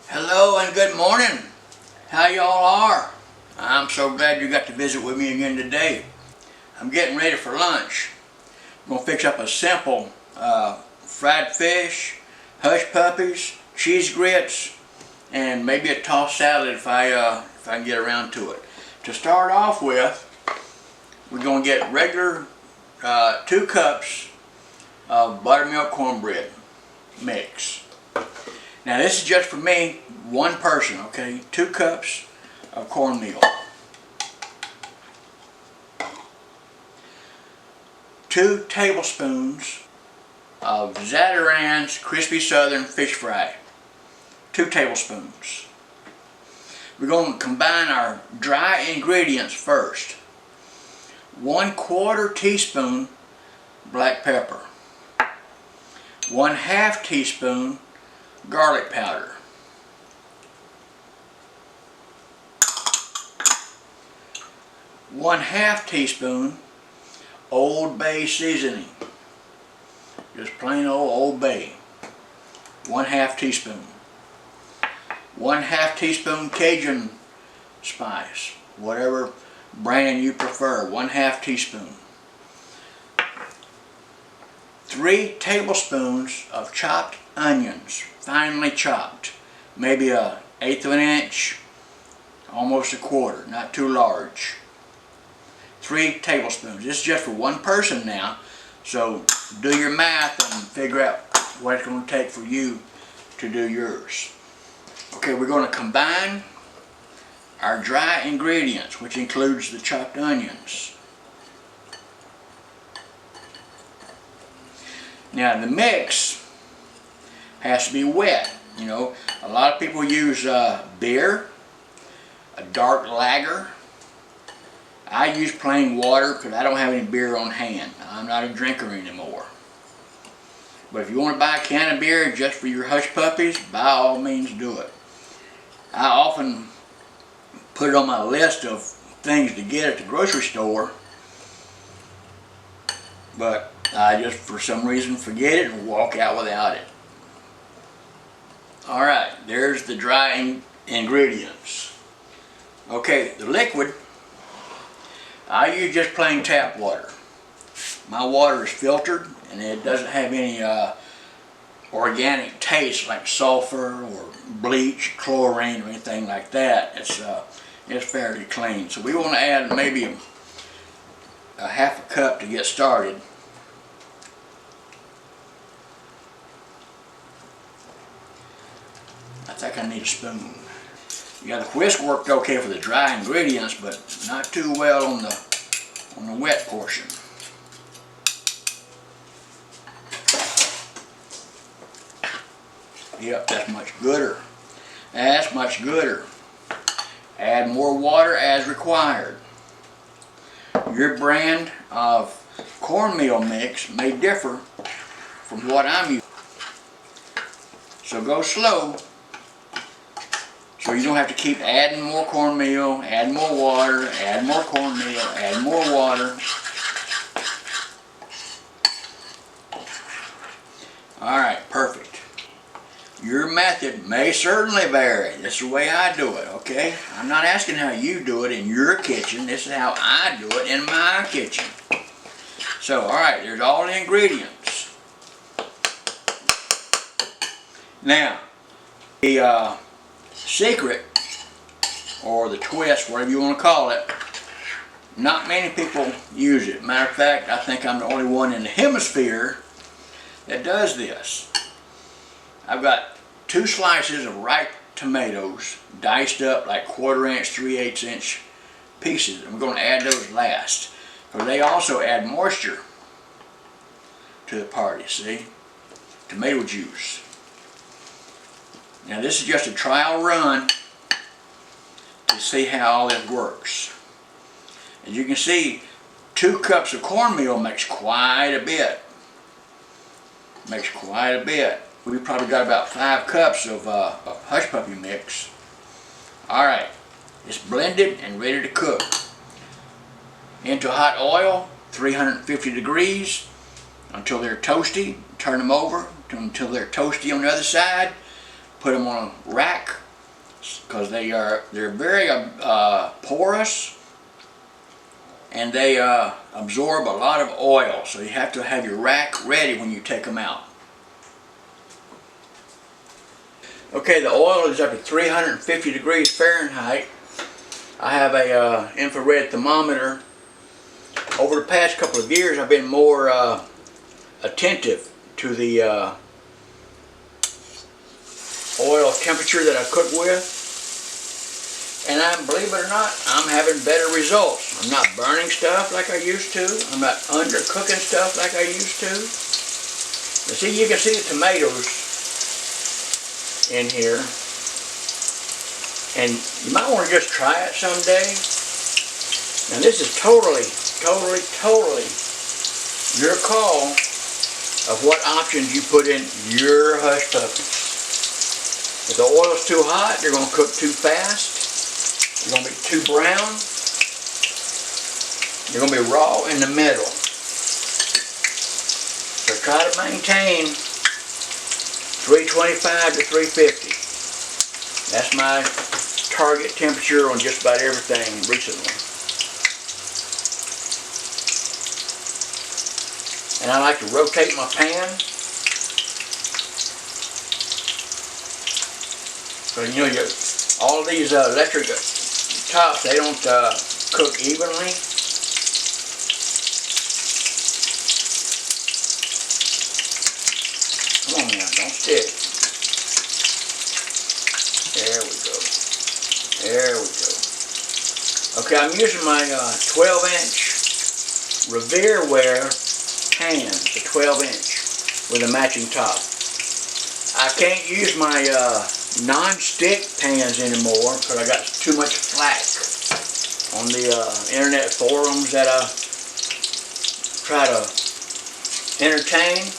Hello and good morning. How y'all are? I'm so glad you got to visit with me again today. I'm getting ready for lunch. I'm going to fix up a simple fried fish, hush puppies, cheese grits, and maybe a tossed salad if I can get around to it. To start off with, we're going to get regular 2 cups of buttermilk cornbread mix. Now this is just for me, one person, okay? 2 cups of cornmeal. 2 tablespoons of Zatarain's Crispy Southern Fish Fry. 2 tablespoons. We're going to combine our dry ingredients first. 1/4 teaspoon black pepper. 1/2 teaspoon garlic powder. 1/2 teaspoon Old Bay seasoning. Just plain old Bay. 1/2 teaspoon. 1/2 teaspoon Cajun spice. Whatever brand you prefer. 1/2 teaspoon. 3 tablespoons of chopped onions, finely chopped, maybe 1/8 of an inch, almost 1/4, not too large. 3 tablespoons. This is just for one person now, so do your math and figure out what it's going to take for you to do yours. Okay, we're going to combine our dry ingredients, which includes the chopped onions. Now the mix has to be wet. You know, a lot of people use beer, a dark lager. I use plain water because I don't have any beer on hand. I'm not a drinker anymore. But if you want to buy a can of beer just for your hush puppies, by all means do it. I often put it on my list of things to get at the grocery store, but I just for some reason forget it and walk out without it. Alright, there's the dry ingredients. Okay, the liquid, I use just plain tap water. My water is filtered and it doesn't have any organic taste like sulfur or bleach, chlorine or anything like that. It's fairly clean. So we want to add maybe a 1/2 cup to get started. I think I need a spoon. Yeah, the whisk worked okay for the dry ingredients, but not too well on the wet portion. Yep, that's much gooder. That's much gooder. Add more water as required. Your brand of cornmeal mix may differ from what I'm using. So go slow, so you don't have to keep adding more cornmeal, add more water, add more cornmeal, add more water. Alright, perfect. Your method may certainly vary. This is the way I do it, okay? I'm not asking how you do it in your kitchen. This is how I do it in my kitchen. So, alright, there's all the ingredients. Now, the secret, or the twist, whatever you want to call it, not many people use it. Matter of fact, I think I'm the only one in the hemisphere that does this. I've got 2 slices of ripe tomatoes diced up like 1/4 inch, 3/8 inch pieces. I'm going to add those last because they also add moisture to the party, see? Tomato juice. Now this is just a trial run to see how all this works. As you can see, 2 cups of cornmeal makes quite a bit. Makes quite a bit. We've probably got about 5 cups of hush puppy mix. Alright, it's blended and ready to cook. Into hot oil, 350 degrees, until they're toasty. Turn them over until they're toasty on the other side. put them on a rack because they're very porous, and they absorb a lot of oil. So you have to have your rack ready when you take them out. Okay, the oil is up to 350 degrees Fahrenheit. I have a infrared thermometer. Over the past couple of years, I've been more attentive to the oil temperature that I cook with, and believe it or not, I'm having better results. I'm not burning stuff like I used to. I'm not undercooking stuff like I used to. You see, you can see the tomatoes in here, and you might want to just try it someday. Now this is totally your call of what options you put in your Hush Puppies. If the oil's too hot, they're going to cook too fast. They're going to be too brown. They're going to be raw in the middle. So try to maintain 325 to 350. That's my target temperature on just about everything recently. And I like to rotate my pan. So you know, all of these electric tops, they don't cook evenly. Come on now, don't stick. There we go. There we go. Okay, I'm using my 12-inch Revereware pan, the 12-inch with a matching top. I can't use my non-stick pans anymore because I got too much flack on the internet forums that I try to entertain.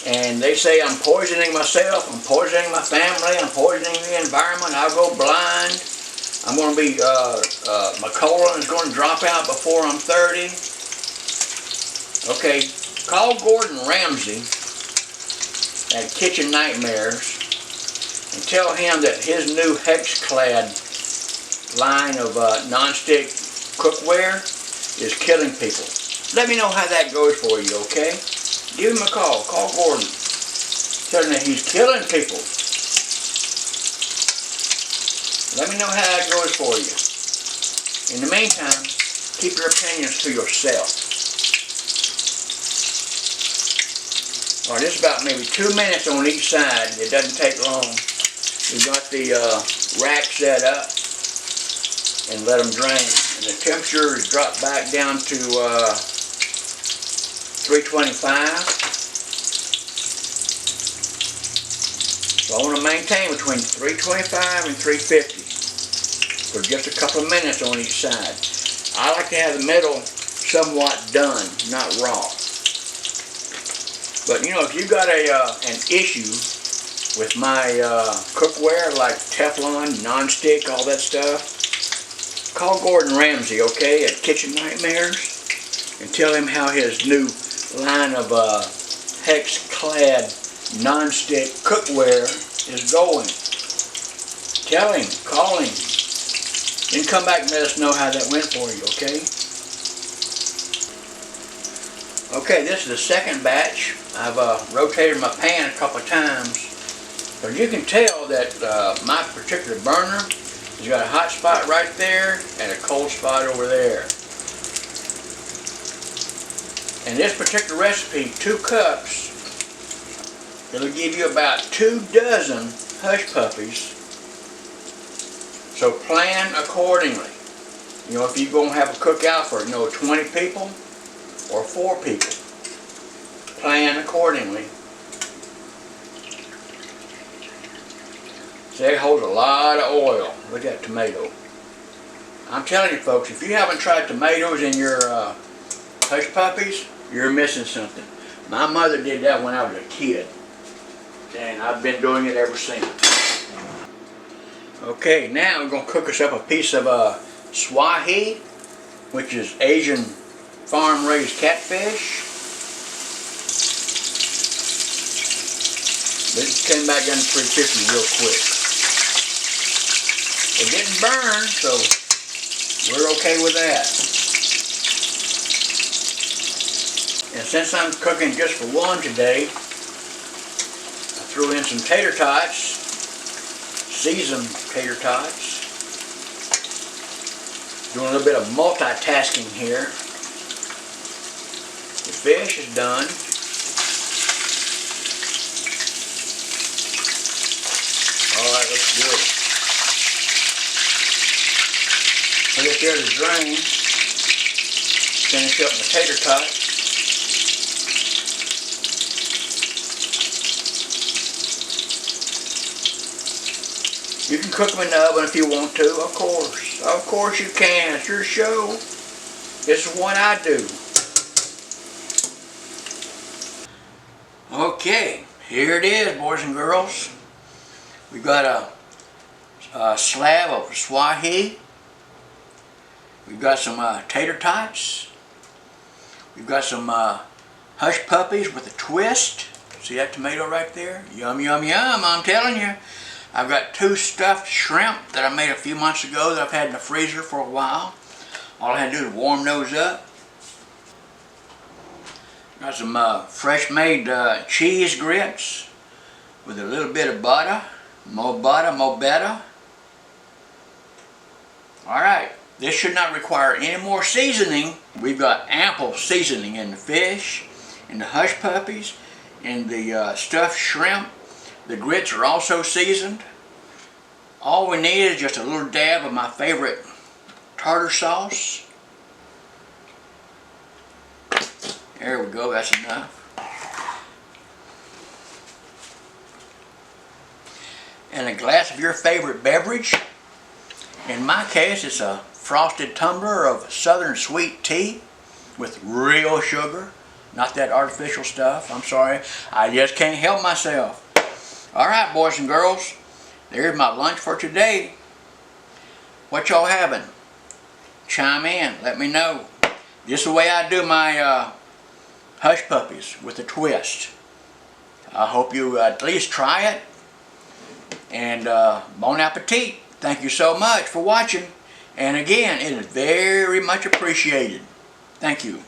And they say I'm poisoning myself, I'm poisoning my family, I'm poisoning the environment, I'll go blind, I'm going to be, my colon is going to drop out before I'm 30. Okay, call Gordon Ramsay at Kitchen Nightmares and tell him that his new Hex-Clad line of non-stick cookware is killing people. Let me know how that goes for you, okay? Give him a call. Call Gordon. Tell him that he's killing people. Let me know how that goes for you. In the meantime, keep your opinions to yourself. Alright, this is about maybe 2 minutes on each side. It doesn't take long. We've got the rack set up and let them drain. And the temperature is dropped back down to 325. So I want to maintain between 325 and 350 for just a couple of minutes on each side. I like to have the middle somewhat done, not raw. But you know, if you've got an issue with my cookware like Teflon, non-stick, all that stuff, call Gordon Ramsay, okay, at Kitchen Nightmares, and tell him how his new line of Hex-Clad non-stick cookware is going. Tell him, call him, then come back and let us know how that went for you, okay? Okay, this is the second batch. I've rotated my pan a couple of times. But you can tell that my particular burner has got a hot spot right there and a cold spot over there. And this particular recipe, 2 cups, it'll give you about 24 Hush Puppies. So plan accordingly. You know, if you're going to have a cookout for, 20 people or 4 people, plan accordingly. See, it holds a lot of oil. Look at that tomato. I'm telling you folks, if you haven't tried tomatoes in your Hush Puppies, you're missing something. My mother did that when I was a kid, and I've been doing it ever since. Okay, now we're going to cook us up a piece of swahi, which is Asian farm-raised catfish. But it came back down to 350 real quick. It didn't burn, so we're okay with that. And since I'm cooking just for one today, I threw in some tater tots, seasoned tater tots. Doing a little bit of multitasking here. The fish is done. Alright, looks good. Put it there to drain. Finish up my tater tots. You can cook them in the oven if you want to, of course. Of course you can. It's your show. This is what I do. Okay, here it is, boys and girls. We've got a slab of swahi. We've got some tater tots. We've got some Hush Puppies with a twist. See that tomato right there? Yum, yum, yum, I'm telling you. I've got 2 stuffed shrimp that I made a few months ago that I've had in the freezer for a while. All I had to do is warm those up. Got some fresh made cheese grits with a little bit of butter. More butter, more better. Alright, this should not require any more seasoning. We've got ample seasoning in the fish, in the Hush Puppies, in the stuffed shrimp. The grits are also seasoned. All we need is just a little dab of my favorite tartar sauce. There we go, that's enough. And a glass of your favorite beverage. In my case, it's a frosted tumbler of Southern sweet tea with real sugar. Not that artificial stuff, I'm sorry. I just can't help myself. Alright, boys and girls, there's my lunch for today. What y'all having? Chime in, let me know. This is the way I do my Hush Puppies with a twist. I hope you at least try it. And bon appetit. Thank you so much for watching. And again, it is very much appreciated. Thank you.